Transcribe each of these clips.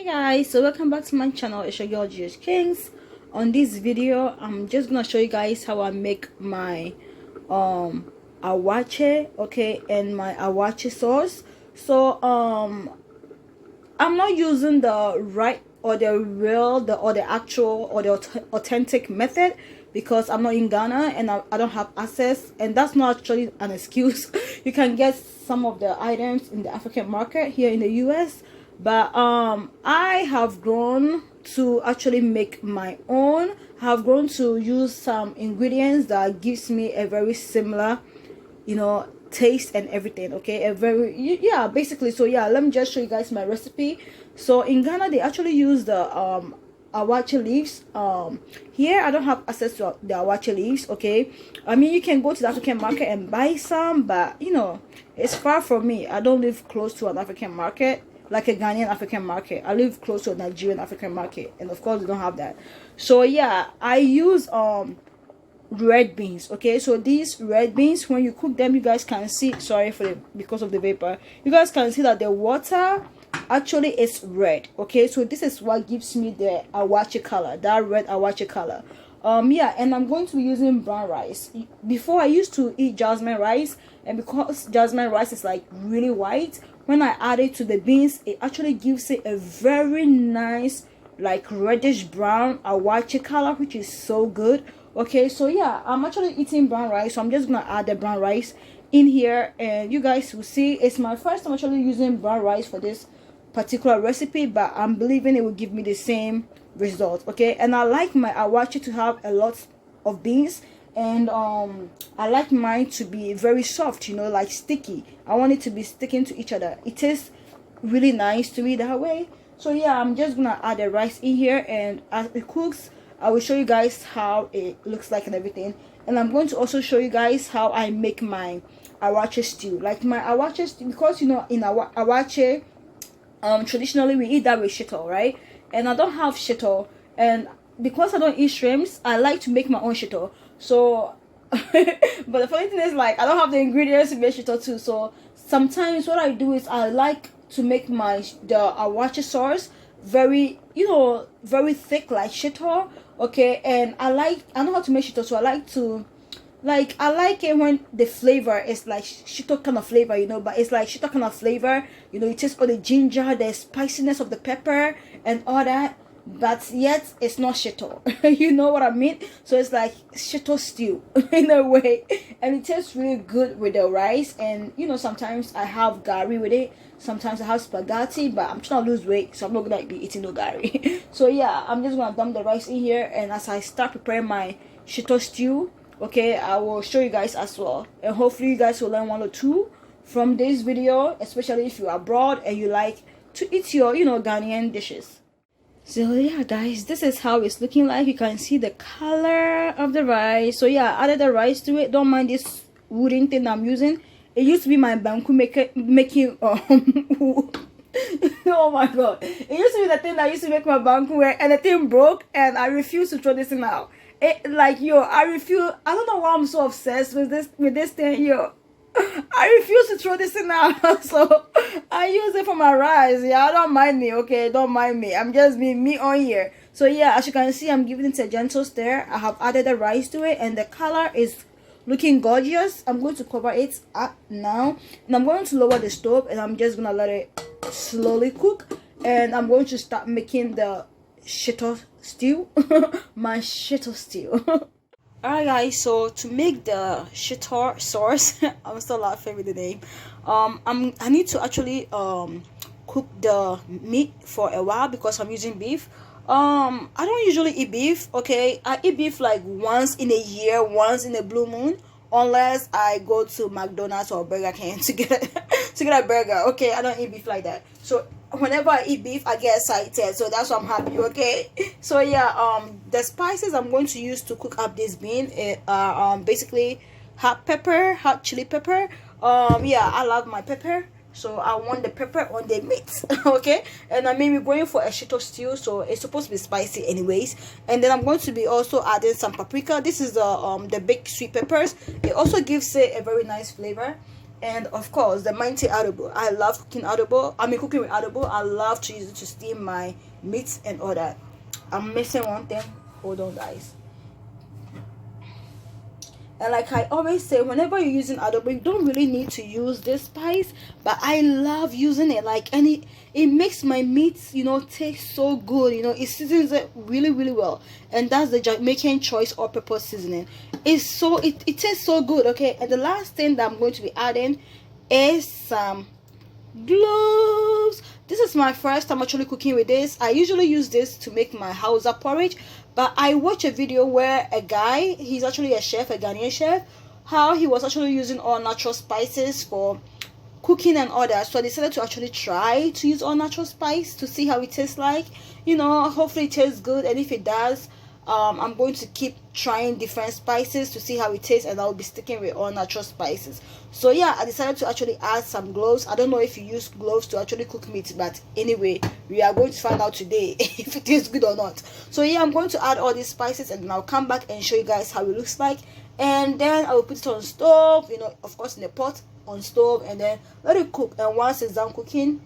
Guys, so welcome back to my channel. It's your girl GH Kings. On this video I'm just gonna show you guys how I make my awakye, okay, and my awakye sauce. So I'm not using the right or the real the actual or the authentic method because I'm not in Ghana and I don't have access, and that's not actually an excuse. You can get some of the items in the African market here in the US, but I have grown to actually make my own. I have grown to use some ingredients that gives me a very similar, taste and everything. Okay, a very, yeah, basically. So yeah, let me just show you guys my recipe. So in Ghana they actually use the awakye leaves. Here I don't have access to the awakye leaves. Okay, I mean, you can go to the African market and buy some, but it's far from me. I don't live close to an African market, like a Ghanaian African market. I live close to a Nigerian African market, and of course we don't have that. So yeah, I use red beans. Okay, so these red beans, when you cook them, you guys can see, sorry for the because of the vapor, you guys can see that the water actually is red. Okay, so this is what gives me the awakye color, that red awakye color. Yeah, and I'm going to be using brown rice. Before I used to eat jasmine rice, and because jasmine rice is like really white, when I add it to the beans, it actually gives it a very nice like reddish brown awakye color, which is so good. Okay, so yeah, I'm actually eating brown rice, so I'm just gonna add the brown rice in here, and you guys will see it's my first time actually using brown rice for this particular recipe, but I'm believing it will give me the same result. Okay, and I like my awakye to have a lot of beans, and I like mine to be very soft, like sticky. I want it to be sticking to each other. It tastes really nice to me that way. So yeah, I'm just gonna add the rice in here, and as it cooks I will show you guys how it looks like and everything. And I'm going to also show you guys how I make my awakye stew. Like my awakye stew, because in awakye traditionally we eat that with shito, right? And I don't have shito, and because I don't eat shrimps, I like to make my own shito. So but the funny thing is, like, I don't have the ingredients to make shito too. So sometimes what I do is I like to make the awakye sauce very very thick like shito. Okay, and I know how to make shito, so I like it when the flavor is like shito kind of flavor, but it's like shito kind of flavor. You taste all the ginger, the spiciness of the pepper and all that, but yet it's not shito. You know what I mean? So it's like shito stew in a way, and it tastes really good with the rice. And sometimes I have gari with it, sometimes I have spaghetti, but I'm trying to lose weight, so I'm not gonna be eating no gari. So yeah, I'm just gonna dump the rice in here, and as I start preparing my shito stew, okay, I will show you guys as well, and hopefully you guys will learn one or two from this video, especially if you're abroad and you like to eat your Ghanaian dishes. So yeah guys, this is how it's looking like. You can see the color of the rice. So yeah, I added the rice to it. Don't mind this wooden thing I'm using. It used to be my banku making oh my god, it used to be the thing that used to make my banku, and the thing broke, and I refuse to throw this thing out. I refuse. I don't know why I'm so obsessed with this thing, I refuse to throw this in out. So I use it for my rice. Yeah, don't mind me, okay? Don't mind me. I'm just being me on here. So yeah, as you can see, I'm giving it a gentle stir. I have added the rice to it, and the color is looking gorgeous. I'm going to cover it up now, and I'm going to lower the stove, and I'm just gonna let it slowly cook, and I'm going to start making the shito stew. My shito stew. Alright guys, so to make the shito sauce, I'm still laughing with the name. I need to actually cook the meat for a while because I'm using beef. I don't usually eat beef. Okay, I eat beef like once in a year, once in a blue moon, unless I go to McDonald's or Burger King to get a burger. Okay, I don't eat beef like that. So whenever I eat beef, I get excited, so that's why I'm happy. Okay, so yeah, the spices I'm going to use to cook up this bean are basically hot chili pepper. Yeah, I love my pepper, so I want the pepper on the meat. Okay, and I mean, we're going for a shito stew, so it's supposed to be spicy anyways. And then I'm going to be also adding some paprika. This is the big sweet peppers. It also gives it a very nice flavor. And of course the mighty edible. I love cooking edible. I mean cooking with edible. I love to use it to steam my meats and all that. I'm missing one thing. Hold on, guys. And like I always say, whenever you're using adobo, you don't really need to use this spice, but I love using it. Like, and it makes my meats, you know, taste so good. You know, it seasons it really really well, and that's the Jamaican choice all purpose seasoning. It's so it tastes so good. Okay, and the last thing that I'm going to be adding is some gloves. This is my first time actually cooking with this. I usually use this to make my Hausa porridge, but I watched a video where a guy, he's actually a chef, a Ghanaian chef, how he was actually using all natural spices for cooking and all that. So I decided to actually try to use all natural spice to see how it tastes like. You know, hopefully it tastes good, and if it does, I'm going to keep trying different spices to see how it tastes, and I'll be sticking with all natural spices. So yeah, I decided to actually add some gloves. I don't know if you use gloves to actually cook meat, but anyway, we are going to find out today if it tastes good or not. So yeah, I'm going to add all these spices, and then I'll come back and show you guys how it looks like. And then I will put it on stove, you know, of course in a pot on stove, and then let it cook. And once it's done cooking,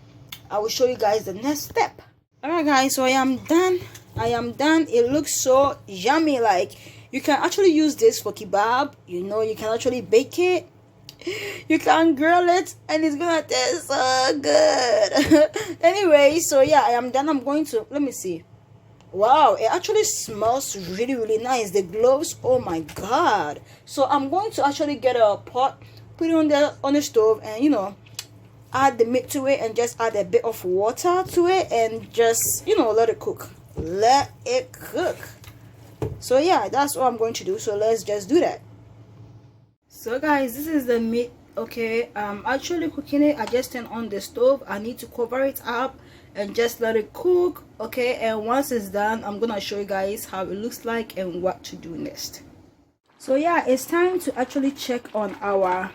I will show you guys the next step. Alright guys, so I am done. It looks so yummy. Like, you can actually use this for kebab, you know, you can actually bake it, you can grill it, and it's gonna taste so good. Anyway, so yeah, I am done. I'm going to, let me see. Wow, it actually smells really really nice. The gloves, oh my god. So I'm going to actually get a pot, put it on the stove, and you know, add the meat to it, and just add a bit of water to it, and just, you know, let it cook. So yeah, that's what I'm going to do. So let's just do that. So guys, this is the meat. Okay, I'm actually cooking it. I just turned on the stove. I need to cover it up and just let it cook. Okay, and once it's done, I'm gonna show you guys how it looks like and what to do next. So yeah, it's time to actually check on our,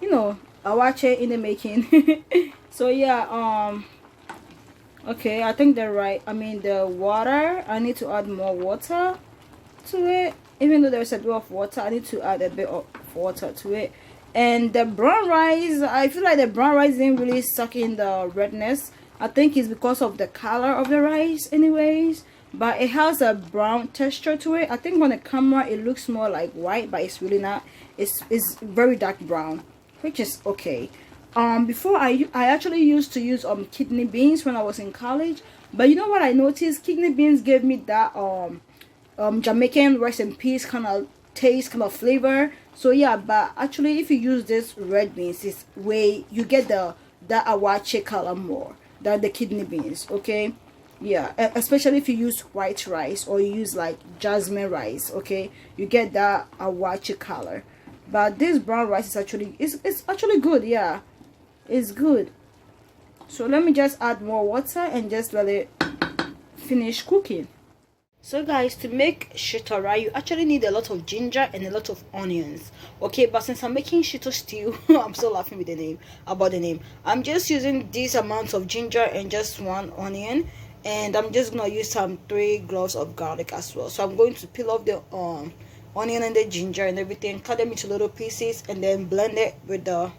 you know, awakye in the making. So yeah, okay, I think they're right. I mean, the water, I need to add more water to it. Even though there's a bit of water, I need to add a bit of water to it. And the brown rice, I feel like the brown rice didn't really suck in the redness. I think it's because of the color of the rice anyways, but it has a brown texture to it. I think on the camera it looks more like white, but it's really not. It's very dark brown, which is okay. Before I actually used to use kidney beans when I was in college, but you know what I noticed? Kidney beans gave me that Jamaican rice and peas kind of taste, kind of flavor. So yeah, but actually if you use this red beans, it's way you get that awakye color more than the kidney beans. Okay, yeah, especially if you use white rice or you use like jasmine rice. Okay, you get that awakye color. But this brown rice is actually it's actually good. Yeah, it's good. So let me just add more water and just let it finish cooking. So guys, to make shitora, you actually need a lot of ginger and a lot of onions. Okay, but since I'm making shito stew, I'm so laughing with the name, about the name. I'm just using these amounts of ginger and just 1 onion, and I'm just gonna use some 3 cloves of garlic as well. So I'm going to peel off the onion and the ginger and everything, cut them into little pieces, and then blend it with the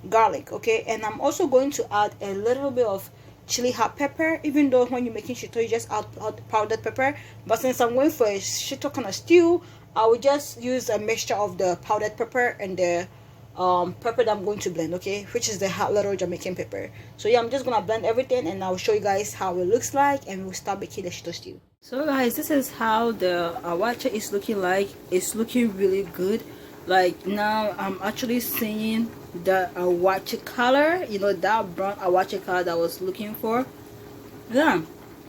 garlic. Okay, and I'm also going to add a little bit of chili hot pepper, even though when you're making shito you just add powdered pepper, but since I'm going for a shito kind of stew, I will just use a mixture of the powdered pepper and the pepper that I'm going to blend, okay, which is the hot little Jamaican pepper. So yeah, I'm just gonna blend everything and I'll show you guys how it looks like, and we'll start making the shito stew. So guys, this is how the awakye is looking like. It's looking really good. Like now I'm actually seeing the awakye color, you know, that brown awakye color that I was looking for. Yeah,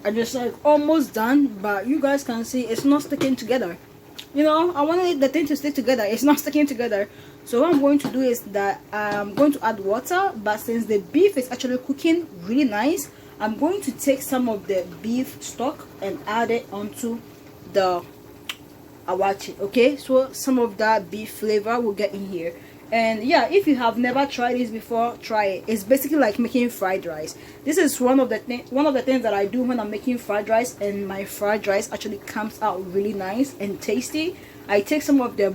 I just like almost done, but you guys can see it's not sticking together. You know, I wanted the thing to stick together. It's not sticking together. So what I'm going to do is that I'm going to add water, but since the beef is actually cooking really nice, I'm going to take some of the beef stock and add it onto the awakye. Okay, so some of that beef flavor will get in here. And yeah, if you have never tried this before, try it. It's basically like making fried rice. This is one of the things that I do when I'm making fried rice, and my fried rice actually comes out really nice and tasty. I take some of the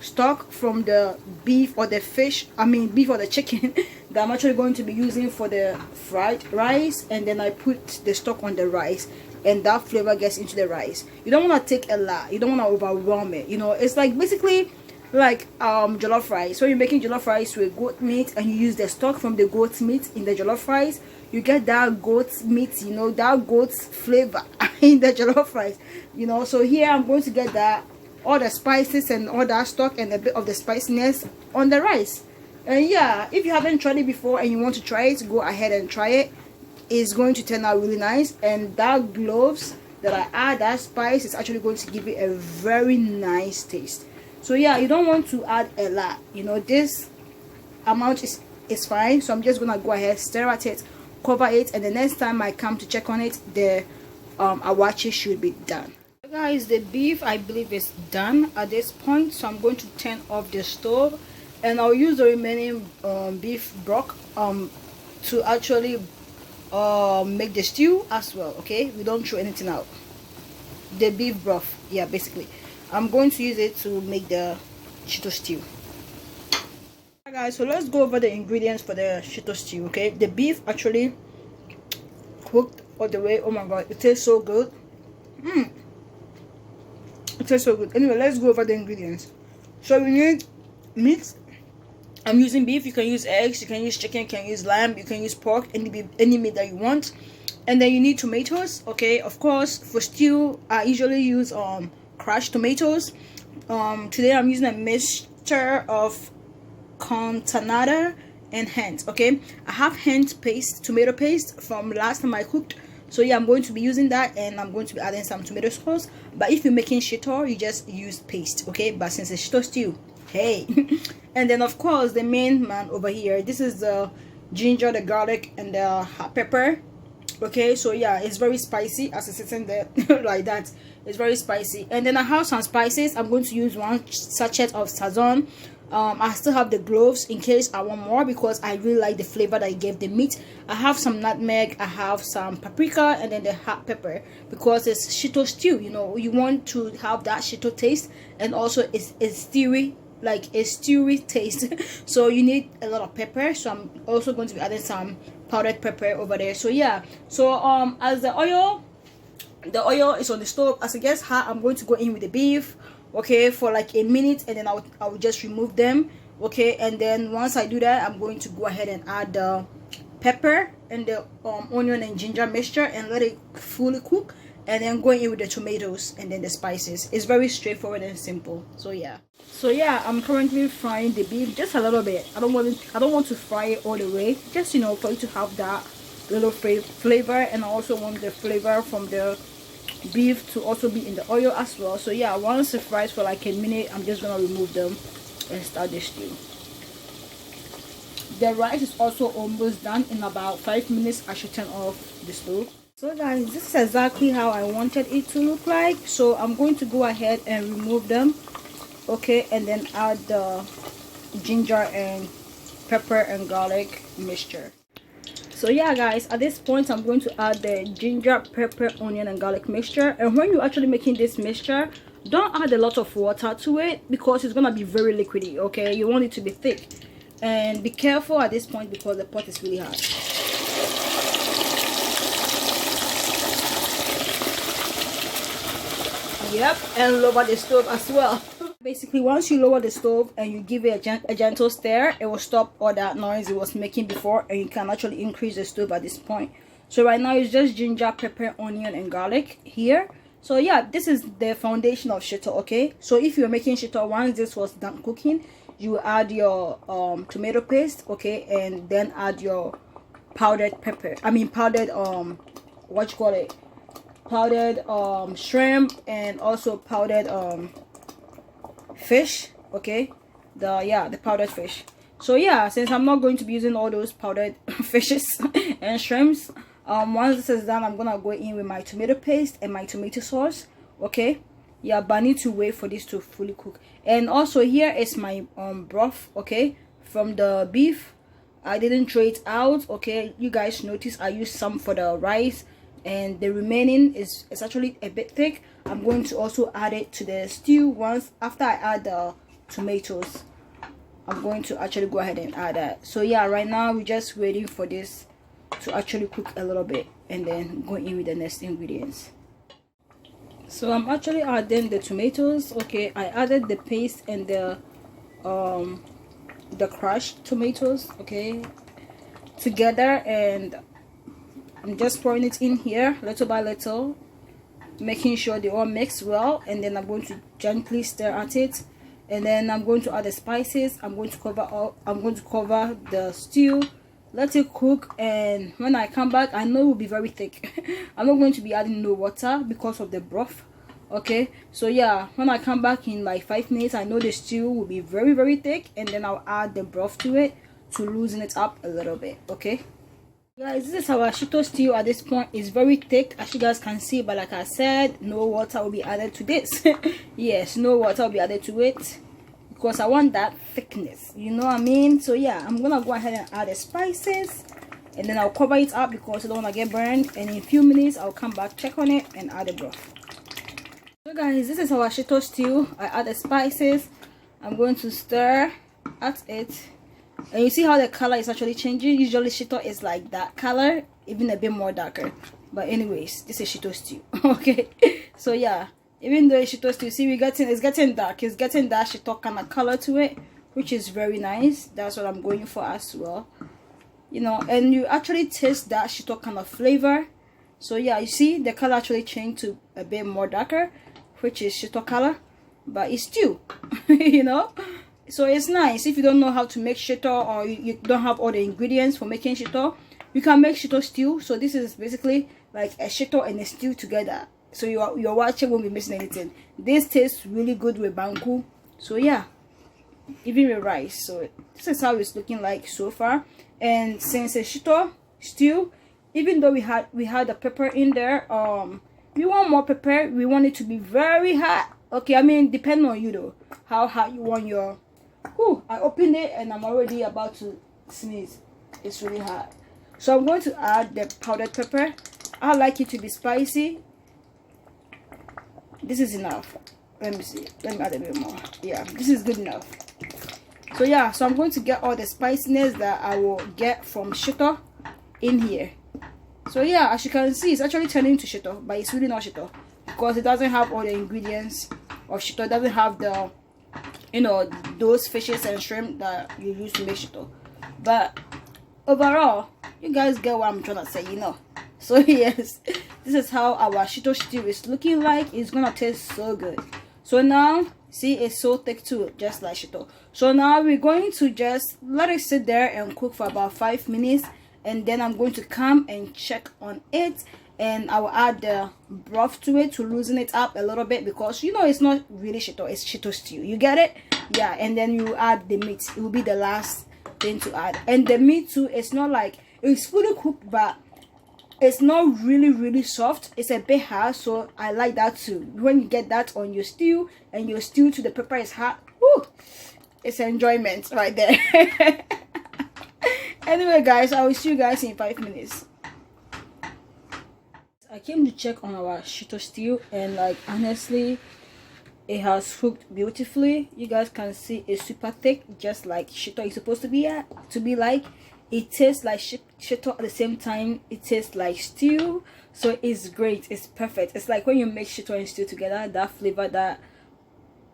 stock from the beef or the fish, I mean beef or the chicken that I'm actually going to be using for the fried rice, and then I put the stock on the rice, and that flavor gets into the rice. You don't want to take a lot, you don't want to overwhelm it, you know. It's like basically like jollof rice. When you're making jollof rice with goat meat and you use the stock from the goat meat in the jollof rice, you get that goat meat, you know, that goat's flavor in the jollof rice, you know. So here I'm going to get that, all the spices and all that stock and a bit of the spiciness on the rice. And yeah, if you haven't tried it before and you want to try it, go ahead and try it. It's going to turn out really nice, and that cloves that I add, that spice, is actually going to give it a very nice taste. So yeah, you don't want to add a lot, you know. This amount is fine. So I'm just gonna go ahead, stir at it, cover it, and the next time I come to check on it, the awakye should be done. Guys, the beef I believe is done at this point, so I'm going to turn off the stove, and I'll use the remaining beef broth to actually make the stew as well. Okay, we don't throw anything out. The beef broth, yeah, basically I'm going to use it to make the shito stew. Alright guys, so let's go over the ingredients for the shito stew. Okay, the beef actually cooked all the way. Oh my god, it tastes so good. It tastes so good. Anyway, let's go over the ingredients. So we need meat. I'm using beef. You can use eggs, you can use chicken, you can use lamb, you can use pork, any meat that you want. And then you need tomatoes. Okay, of course, for stew I usually use crushed tomatoes. Today I'm using a mixture of contanada and hens. Okay, I have hens paste, tomato paste from last time I cooked. So yeah, I'm going to be using that, and I'm going to be adding some tomato sauce. But if you're making shito, you just use paste. Okay, but since it's shito stew, hey. And then of course the main man over here, this is the ginger, the garlic, and the hot pepper. Okay, so yeah, it's very spicy as it's sitting there like that. It's very spicy. And then I have some spices. I'm going to use 1 sachet of sazon. I still have the cloves in case I want more, because I really like the flavor that it gave the meat. I have some nutmeg, I have some paprika, and then the hot pepper, because it's shito stew, you know. You want to have that shito taste, and also it's stewy, like a stewy taste. So you need a lot of pepper. So I'm also going to be adding some powdered pepper over there. So yeah, so as the oil is on the stove, as it gets hot, I'm going to go in with the beef, okay, for like a minute, and then I will just remove them. Okay, and then once I do that, I'm going to go ahead and add the pepper and the onion and ginger mixture and let it fully cook, and then going in with the tomatoes and then the spices. It's very straightforward and simple. So yeah, I'm currently frying the beef just a little bit. I don't want to fry it all the way, just, you know, for you to have that little flavor, and I also want the flavor from the beef to also be in the oil as well. So yeah, once it fries for like a minute, I'm just gonna remove them and start the stew. The rice is also almost done. In about 5 minutes I should turn off the stove. So guys, this is exactly how I wanted it to look like. So I'm going to go ahead and remove them, okay, and then add the ginger and pepper and garlic mixture. So yeah guys, at this point I'm going to add the ginger, pepper, onion and garlic mixture. And when you're actually making this mixture, don't add a lot of water to it, because it's gonna be very liquidy. Okay, you want it to be thick, and be careful at this point because the pot is really hot. Yep, and lower the stove as well. Basically, once you lower the stove and you give it a gentle stir, it will stop all that noise it was making before, and you can actually increase the stove at this point. So right now it's just ginger, pepper, onion and garlic here. So yeah, this is the foundation of shito. Okay, so if you're making shito, once this was done cooking, you add your tomato paste, okay, and then add your powdered pepper, powdered powdered shrimp, and also powdered fish, okay, the powdered fish. So yeah, since I'm not going to be using all those powdered fishes and shrimps, once this is done, I'm gonna go in with my tomato paste and my tomato sauce, okay. Yeah, but I need to wait for this to fully cook. And also here is my broth, okay, from the beef. I didn't throw it out, okay. You guys notice I used some for the rice, and the remaining is actually a bit thick. I'm going to also add it to the stew once after I add the tomatoes. I'm going to actually go ahead and add that. So yeah, right now we're just waiting for this to actually cook a little bit, and then go in with the next ingredients. So I'm actually adding the tomatoes. Okay, I added the paste and the crushed tomatoes, okay, together, and I'm just pouring it in here little by little, making sure they all mix well, and then I'm going to gently stir at it, and then I'm going to add the spices. I'm going to cover the stew, let it cook, and when I come back, I know it will be very thick. I'm not going to be adding no water because of the broth. Okay, so yeah, when I come back in like 5 minutes, I know the stew will be very, very thick, and then I'll add the broth to it to loosen it up a little bit. Okay guys, this is our shito stew. At this point it's very thick, as you guys can see, but like I said, no water will be added to this. Yes, no water will be added to it because I want that thickness, you know what I mean? So yeah, I'm gonna go ahead and add the spices, and then I'll cover it up because I don't want to get burned, and in a few minutes I'll come back, check on it, and add the broth. So guys, this is our shito stew. I add the spices. I'm going to stir at it, and you see how the color is actually changing. Usually shito is like that color, even a bit more darker, but anyways, this is shito stew. Okay, so yeah, even though it's shito stew, see, it's getting dark. It's getting that shito kind of color to it, which is very nice. That's what I'm going for as well, you know, and you actually taste that shito kind of flavor. So yeah, you see the color actually changed to a bit more darker, which is shito color, but it's stew. You know, so it's nice. If you don't know how to make shito, or you don't have all the ingredients for making shito, you can make shito stew. So this is basically like a shito and a stew together, so your awakye won't be missing anything. This tastes really good with banku, so yeah, even with rice. So this is how it's looking like so far. And since it's shito stew, even though we had the pepper in there, we want more pepper. We want it to be very hot. Okay, I mean, depending on you though, how hot you want your. Ooh, I opened it and I'm already about to sneeze. It's really hot. So I'm going to add the powdered pepper. I like it to be spicy. This is enough. Let me see. Let me add a bit more. Yeah, this is good enough. So yeah, so I'm going to get all the spiciness that I will get from shito in here. So yeah, as you can see, it's actually turning to shito, but it's really not shito because it doesn't have all the ingredients of shito. It doesn't have the, you know, those fishes and shrimp that you use to make shito. But overall, you guys get what I'm trying to say, you know. So yes, this is how our shito stew is looking like. It's gonna taste so good. So now, see, it's so thick too, just like shito. So now we're going to just let it sit there and cook for about 5 minutes. And then I'm going to come and check on it, and I will add the broth to it to loosen it up a little bit, because you know it's not really shito, it's shito stew. You get it? Yeah. And then you add the meat. It will be the last thing to add. And the meat too, it's not like it's fully cooked, but it's not really soft. It's a bit hard, so I like that too. When you get that on your stew, and your stew to the pepper is hot, woo, it's enjoyment right there. Anyway guys, I will see you guys in 5 minutes. I came to check on our shito stew, and like honestly, it has cooked beautifully. You guys can see it's super thick, just like shito is supposed to be like. It tastes like shito at the same time. It tastes like stew, so it's great. It's perfect. It's like when you make shito and stew together, that flavor, that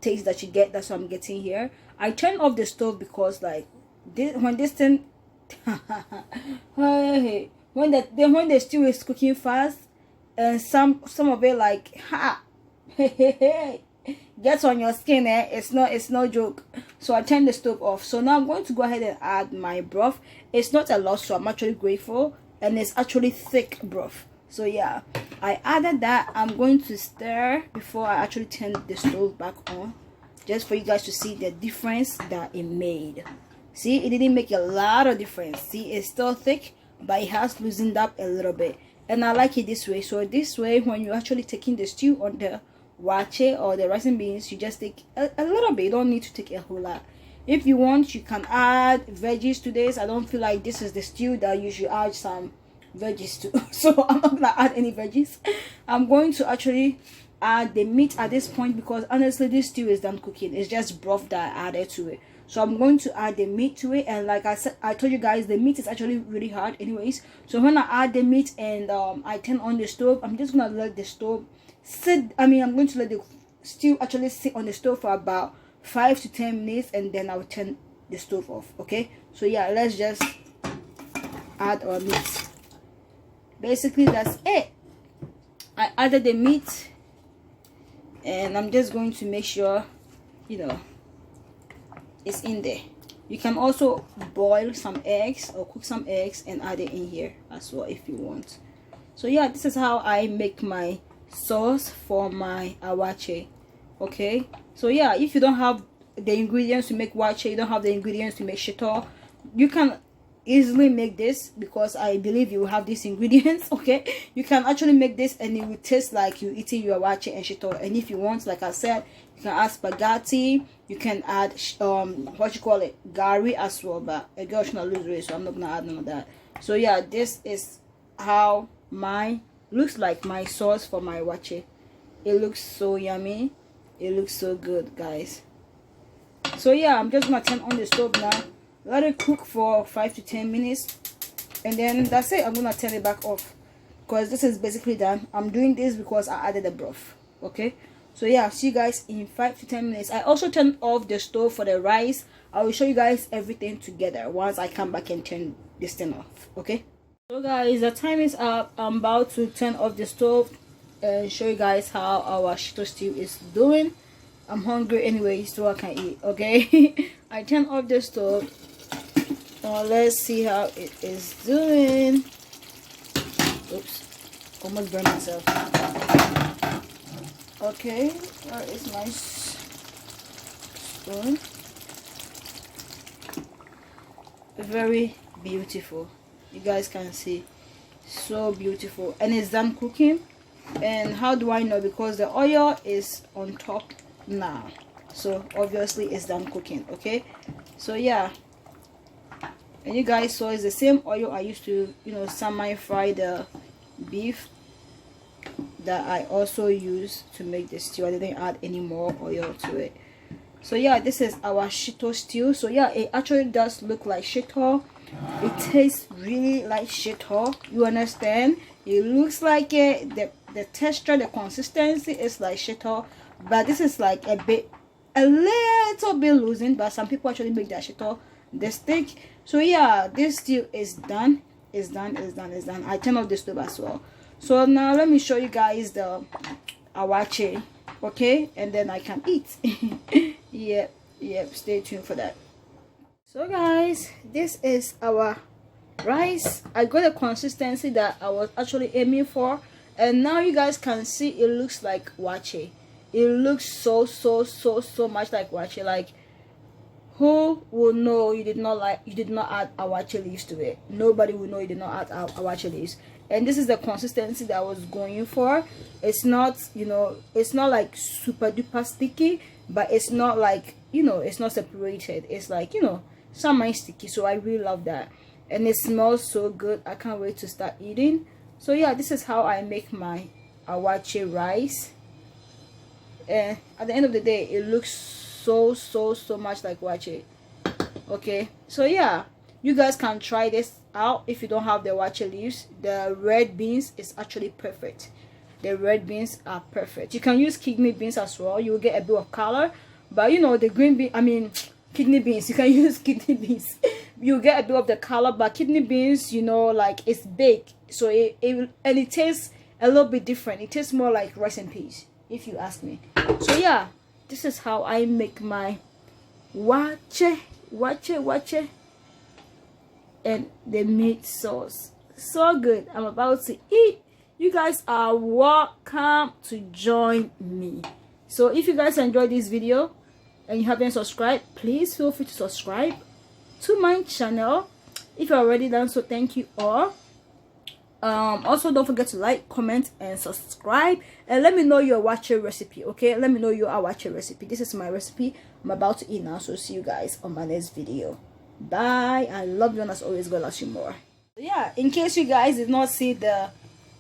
taste that you get, that's what I'm getting here. I turned off the stove because like when this thing hey, when the stew is cooking fast, and some of it like gets on your skin, it's no joke. So I turned the stove off. So now I'm going to go ahead and add my broth. It's not a lot, so I'm actually grateful, and it's actually thick broth. So yeah, I added that. I'm going to stir before I actually turn the stove back on, just for you guys to see the difference that it made. See, it didn't make a lot of difference. See, it's still thick, but it has loosened up a little bit, and I like it this way. So this way, when you're actually taking the stew on the awakye or the rice and beans, you just take a little bit. You don't need to take a whole lot. If you want, you can add veggies to this. I don't feel like this is the stew that you should add some veggies to, so I'm not gonna add any veggies. I'm going to actually add the meat at this point, because honestly this stew is done cooking. It's just broth that I added to it. So I'm going to add the meat to it, and like I said, I told you guys, the meat is actually really hard anyways. So when I add the meat and I turn on the stove, I'm just gonna let the stove sit. I'm going to let the stew actually sit on the stove for about 5 to 10 minutes, and then I'll turn the stove off. Okay, so yeah, let's just add our meat. Basically that's it. I added the meat, and I'm just going to make sure, you know, it's in there. You can also boil some eggs or cook some eggs and add it in here as well if you want. So yeah, this is how I make my sauce for my awakye. Okay, so yeah, if you don't have the ingredients to make awakye, you don't have the ingredients to make shito, you can easily make this, because I believe you will have these ingredients. Okay, you can actually make this and it will taste like you eating your awakye and shito. And if you want, like I said, you can add spaghetti, you can add what you call it, gari as well, but a girl should not lose weight, so I'm not gonna add none of that. So yeah, this is how my looks like, my sauce for my awakye. It looks so yummy, it looks so good, guys. So yeah, I'm just gonna turn on the stove now, let it cook for 5 to 10 minutes, and then that's it. I'm gonna turn it back off because this is basically done. I'm doing this because I added the broth. Okay, so yeah, see you guys in 5 to 10 minutes. I also turned off the stove for the rice. I will show you guys everything together once I come back and turn this thing off. Okay, so guys, the time is up. I'm about to turn off the stove and show you guys how our shito stew is doing. I'm hungry anyway, so I can eat. Okay, I turned off the stove. Let's see how it is doing. Oops, almost burned myself. Okay, where is my spoon? Very beautiful. You guys can see, so beautiful, and it's done cooking. And how do I know? Because the oil is on top now, so obviously it's done cooking. Okay, so yeah, and you guys saw it's the same oil I used to, you know, semi fry the beef, that I also use to make the stew. I didn't add any more oil to it. So yeah, this is our shito stew. So yeah, it actually does look like shito. It tastes really like shito, you understand? It looks like it. The texture, the consistency is like shito, but this is like a little bit loosened. But some people actually make that shito this thick. So yeah, this stew is done. It's done. I turn off the stove as well. So now let me show you guys the awakye, okay, and then I can eat. yep, stay tuned for that. So guys, this is our rice. I got a consistency that I was actually aiming for, and now you guys can see it looks like awakye. It looks so much like awakye. Like, who will know you did not add awakye leaves to it? Nobody will know you did not add awakye leaves. And this is the consistency that I was going for. It's not, you know, it's not like super duper sticky, but it's not like, you know, it's not separated. It's like, you know, semi sticky. So I really love that, and it smells so good. I can't wait to start eating. So yeah, this is how I make my awakye rice, and at the end of the day, it looks so much like awakye. Okay, so yeah, you guys can try this out. If you don't have the awakye leaves, the red beans is actually perfect. The red beans are perfect. You can use kidney beans as well. You will get a bit of color, but you know, the green bean, kidney beans, you can use kidney beans. You get a bit of the color, but kidney beans, you know, like, it's big, so it tastes a little bit different. It tastes more like rice and peas, if you ask me. So yeah, this is how I make my awakye and the meat sauce. So good. I'm about to eat. You guys are welcome to join me. So if you guys enjoyed this video and you haven't subscribed, please feel free to subscribe to my channel. If you're already done so, thank you all. Also, don't forget to like, comment, and subscribe, and let me know your awakye recipe. Okay, let me know your awakye recipe. This is my recipe. I'm about to eat now, so see you guys on my next video. Bye. I love you, and as always, God loves you more. Yeah, in case you guys did not see the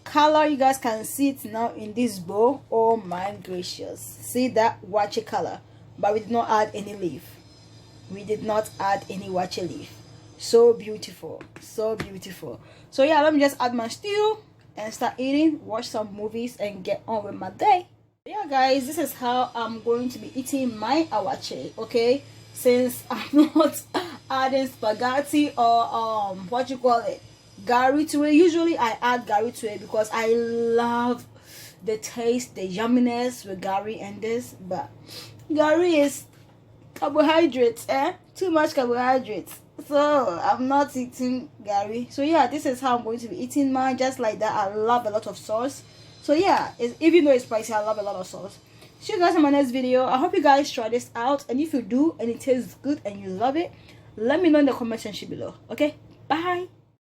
color, you guys can see it now in this bowl. Oh my gracious, see that awakye color, but we did not add any leaf. We did not add any awakye leaf. So beautiful, so beautiful. So yeah, let me just add my stew and start eating, watch some movies, and get on with my day. Yeah guys, this is how I'm going to be eating my awakye. Okay, since I'm not adding spaghetti or what you call it, gari to it. Usually I add gari to it because I love the taste, the yumminess with gari and this, but gari is carbohydrates, too much carbohydrates, so I'm not eating gari. So yeah, this is how I'm going to be eating mine, just like that. I love a lot of sauce. So yeah, even though it's spicy, I love a lot of sauce. See you guys in my next video. I hope you guys try this out, and if you do and it tastes good and you love it, let me know in the comment section below. Okay, bye.